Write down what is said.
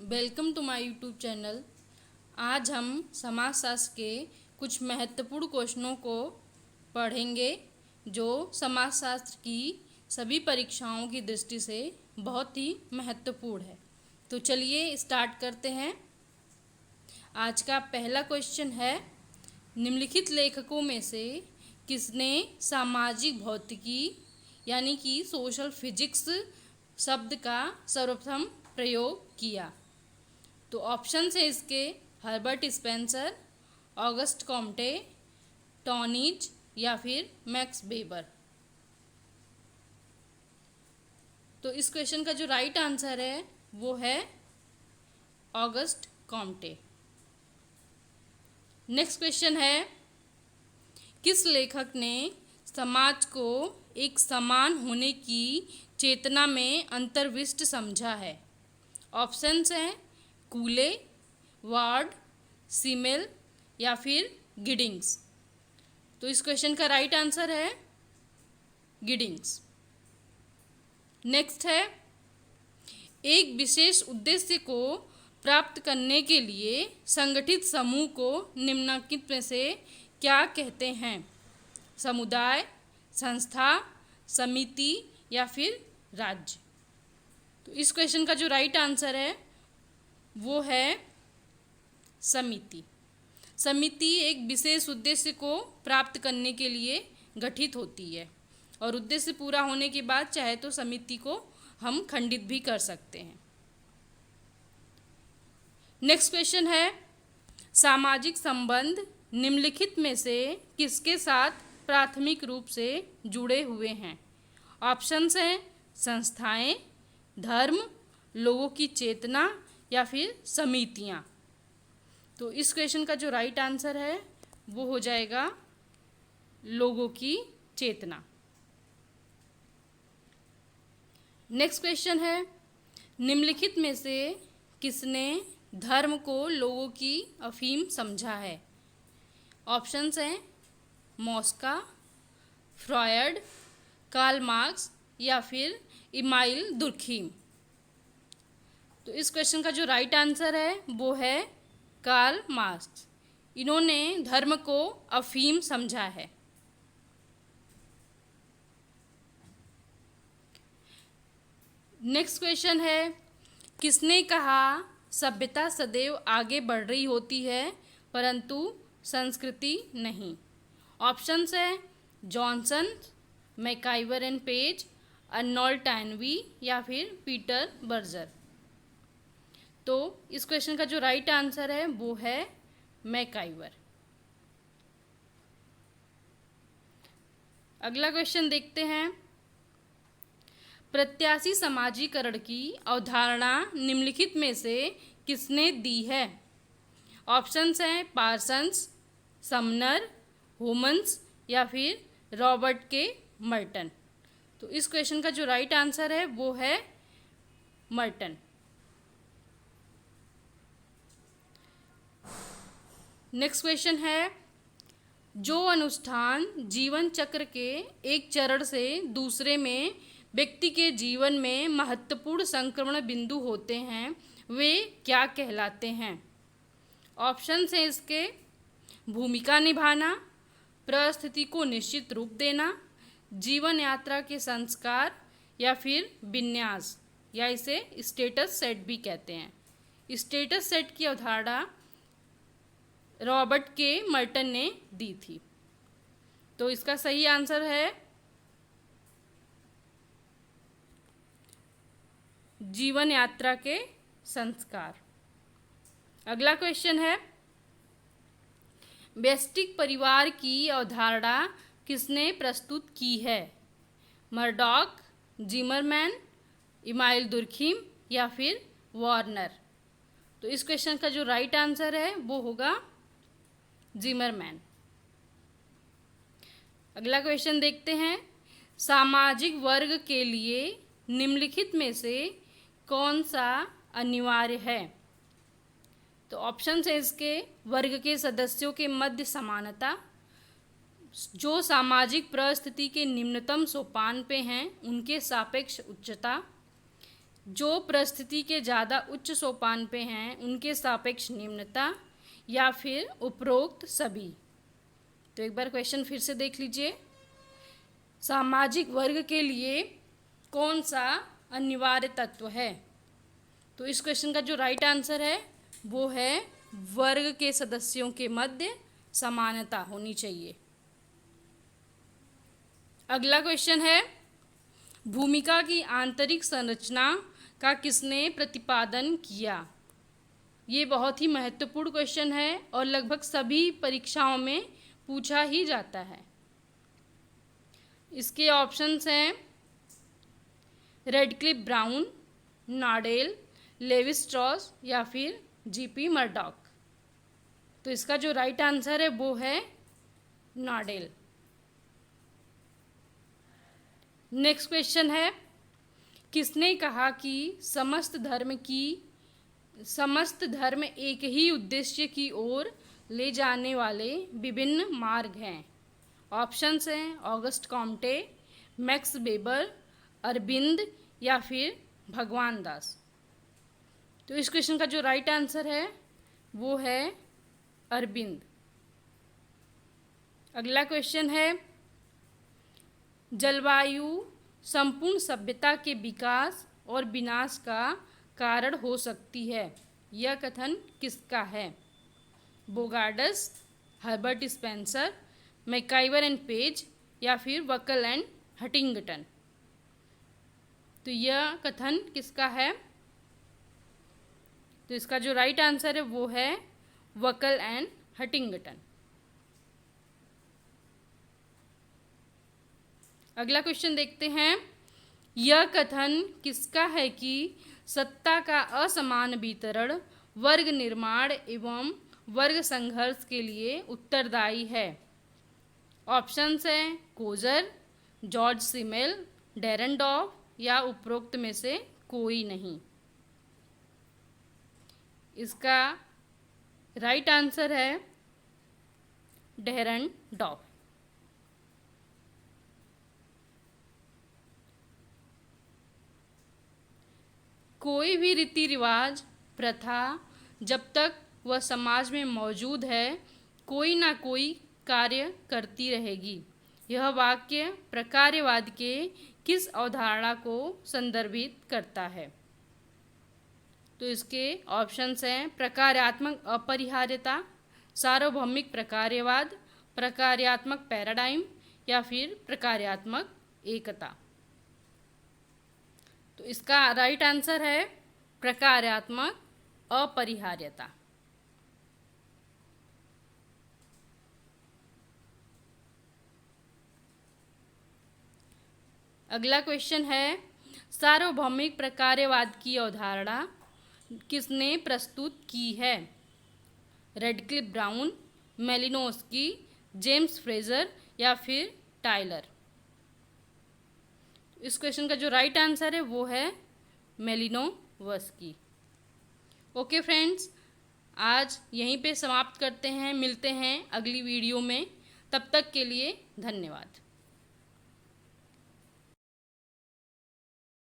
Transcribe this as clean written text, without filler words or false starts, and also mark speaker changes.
Speaker 1: Welcome to my YouTube channel. आज हम समाजशास्त्र के कुछ महत्वपूर्ण क्वेश्चनों को पढ़ेंगे जो समाजशास्त्र की सभी परीक्षाओं की दृष्टि से बहुत ही महत्वपूर्ण है। तो चलिए स्टार्ट करते हैं। आज का पहला क्वेश्चन है, निम्नलिखित लेखकों में से किसने सामाजिक भौतिकी यानी कि सोशल फिजिक्स शब्द का सर्वप्रथम प्रयोग किया? तो ऑप्शन है इसके हर्बर्ट स्पेंसर, ऑगस्ट कॉम्टे, टॉनिज या फिर मैक्स वेबर। तो इस क्वेश्चन का जो राइट आंसर है वो है ऑगस्ट कॉम्टे। नेक्स्ट क्वेश्चन है, किस लेखक ने समाज को एक समान होने की चेतना में अंतर्विष्ट समझा है? ऑप्शंस हैं कूले, वार्ड, सीमेल या फिर गिडिंग्स। तो इस क्वेश्चन का राइट आंसर है गिडिंग्स। नेक्स्ट है, एक विशेष उद्देश्य को प्राप्त करने के लिए संगठित समूह को निम्नलिखित में से क्या कहते हैं? समुदाय, संस्था, समिति या फिर राज्य। तो इस क्वेश्चन का जो राइट आंसर है वो है समिति। समिति एक विशेष उद्देश्य को प्राप्त करने के लिए गठित होती है और उद्देश्य पूरा होने के बाद चाहे तो समिति को हम खंडित भी कर सकते हैं। नेक्स्ट क्वेश्चन है, सामाजिक संबंध निम्नलिखित में से किसके साथ प्राथमिक रूप से जुड़े हुए हैं? ऑप्शंस हैं संस्थाएं, धर्म, लोगों की चेतना या फिर समितियां। तो इस क्वेश्चन का जो राइट आंसर है वो हो जाएगा लोगों की चेतना। नेक्स्ट क्वेश्चन है, निम्नलिखित में से किसने धर्म को लोगों की अफीम समझा है? ऑप्शंस हैं मॉस्का, फ्रॉयड, कार्ल मार्क्स या फिर इमाइल दुर्खीम। तो इस क्वेश्चन का जो राइट आंसर है वो है कार्ल मार्क्स। इन्होंने धर्म को अफीम समझा है। नेक्स्ट क्वेश्चन है, किसने कहा सभ्यता सदैव आगे बढ़ रही होती है परंतु संस्कृति नहीं? ऑप्शंस है Johnson, MacIver and Page, Arnold Toynbee या फिर पीटर बर्जर। तो इस क्वेश्चन का जो राइट आंसर है वो है मैकाइवर। अगला क्वेश्चन देखते हैं, प्रत्याशी समाजीकरण की अवधारणा निम्नलिखित में से किसने दी है? ऑप्शंस हैं पार्सन्स, समनर, होमन्स या फिर रॉबर्ट के मर्टन। तो इस क्वेश्चन का जो राइट आंसर है वो है मर्टन। नेक्स्ट क्वेश्चन है, जो अनुष्ठान जीवन चक्र के एक चरण से दूसरे में व्यक्ति के जीवन में महत्वपूर्ण संक्रमण बिंदु होते हैं वे क्या कहलाते हैं? ऑप्शंस हैं इसके भूमिका निभाना, परिस्थिति को निश्चित रूप देना, जीवन यात्रा के संस्कार या फिर विन्यास, या इसे स्टेटस सेट भी कहते हैं। स्टेटस सेट की अवधारणा रॉबर्ट के मर्टन ने दी थी। तो इसका सही आंसर है जीवन यात्रा के संस्कार। अगला क्वेश्चन है, व्यष्टिक परिवार की अवधारणा किसने प्रस्तुत की है? मर्डॉक, जिमरमैन, इमाइल दुर्खीम या फिर वार्नर। तो इस क्वेश्चन का जो राइट आंसर है वो होगा जिमरमैन। अगला क्वेश्चन देखते हैं, सामाजिक वर्ग के लिए निम्नलिखित में से कौन सा अनिवार्य है? तो ऑप्शन है इसके वर्ग के सदस्यों के मध्य समानता, जो सामाजिक परिस्थिति के निम्नतम सोपान पे हैं उनके सापेक्ष उच्चता, जो परिस्थिति के ज़्यादा उच्च सोपान पे हैं उनके सापेक्ष निम्नता, या फिर उपरोक्त सभी। तो एक बार क्वेश्चन फिर से देख लीजिए। सामाजिक वर्ग के लिए कौन सा अनिवार्य तत्व है? तो इस क्वेश्चन का जो राइट आंसर है वो है वर्ग के सदस्यों के मध्य समानता होनी चाहिए। अगला क्वेश्चन है, भूमिका की आंतरिक संरचना का किसने प्रतिपादन किया? ये बहुत ही महत्वपूर्ण क्वेश्चन है और लगभग सभी परीक्षाओं में पूछा ही जाता है। इसके ऑप्शंस हैं रेडक्लिफ ब्राउन, नाडेल, लेवी स्ट्रॉस या फिर जीपी मर्डॉक। तो इसका जो राइट आंसर है वो है नाडेल। नेक्स्ट क्वेश्चन है, किसने कहा कि समस्त धर्म एक ही उद्देश्य की ओर ले जाने वाले विभिन्न मार्ग हैं? ऑप्शंस हैं Auguste Comte, Max Weber, Arvind या फिर भगवान दास। तो इस क्वेश्चन का जो राइट आंसर है वो है अरविंद। अगला क्वेश्चन है, जलवायु संपूर्ण सभ्यता के विकास और विनाश का कारण हो सकती है, यह कथन किसका है? Bogardus, Herbert Spencer, MacIver and page या फिर वकल एंड हटिंगटन। तो यह कथन किसका है? तो इसका जो राइट आंसर है वो है वकल एंड हटिंगटन। अगला क्वेश्चन देखते हैं, यह कथन किसका है कि सत्ता का असमान वितरण वर्ग निर्माण एवं वर्ग संघर्ष के लिए उत्तरदायी है? ऑप्शंस हैं कोजर, जॉर्ज सिमेल, डेरेनडॉर्फ या उपरोक्त में से कोई नहीं। इसका राइट आंसर है डेरेनडॉर्फ। कोई भी रीति रिवाज प्रथा जब तक वह समाज में मौजूद है कोई ना कोई कार्य करती रहेगी। यह वाक्य प्रकार्यवाद के किस अवधारणा को संदर्भित करता है? तो इसके ऑप्शंस हैं प्रकार्यात्मक अपरिहार्यता, सार्वभौमिक प्रकार्यवाद, प्रकार्यात्मक पैराडाइम या फिर प्रकार्यात्मक एकता। तो इसका राइट आंसर है प्रकार्यात्मक अपरिहार्यता। अगला क्वेश्चन है, सार्वभौमिक प्रकार्यवाद की अवधारणा किसने प्रस्तुत की है? Radcliffe Brown, Malinowski, James Frazer या फिर टाइलर। इस क्वेश्चन का जो राइट आंसर है वो है मेलिनोवस्की। ओके फ्रेंड्स, आज यहीं पे समाप्त करते हैं, मिलते हैं अगली वीडियो में। तब तक के लिए धन्यवाद।